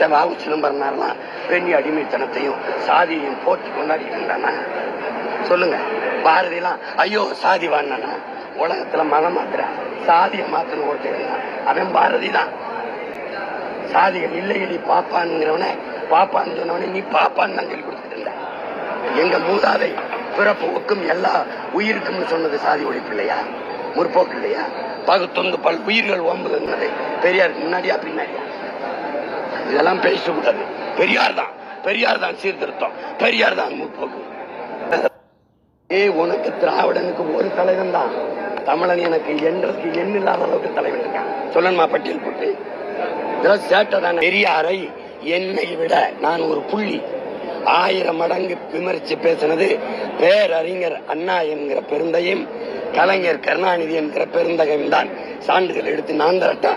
வாவு சிதம்பரனார்லாம் பெண்ணி அடிமைத்தனத்தையும் சாதியையும் போற்றி கொண்டாடிட்டு இருந்தானா? சொல்லுங்க. பாரதியெல்லாம் ஐயோ சாதி வாங்கினா உலகத்துல மதம் மாத்திர சாதியை மாத்தணும் ஒருத்தர் இருந்தான், அவன் பாரதி தான். சாதிகள் இல்லையடி பாப்பான்ங்கிறவன பாப்பான்னு சொன்னவனே நீ பாப்பான்னு தான் சொல்லி கொடுத்துட்டு இருந்த. எங்க மூதாதை பிறப்புக்கும் எல்லா உயிருக்கும் சொன்னது சாதி ஒழிப்பு இல்லையா, முற்போக்கு இல்லையா? பகுத்தொந்து பல் உயிர்கள் ஓம்புகிறது பெரியாருக்கு முன்னாடியா பின்னாடியா? இதெல்லாம் பேசக்கூடாது. பெரியார் தான் சீர்திருத்தம், பெரியார் தான் முற்போக்கு. உனக்கு திராவிடனுக்கு ஒரு தலைவன் தான், தமிழன் எனக்கு என்றதுக்கு எண்ணில்லாத அளவுக்கு தலைவன் இருக்கான். சொல்லணுமா பட்டியல் போட்டு? இதெல்லாம் சேட்டதான. பெரியாரை என்னை விட நான் ஒரு புள்ளி 1000 மடங்கு விமர்சிச்சு பேசினது பேரறிஞர் அண்ணா என்கிற பெருந்தையும் கலைஞர் கருணாநிதி என்கிற பெருந்தகையும் தான். சான்றுகள் எடுத்து நான் தரட்டா?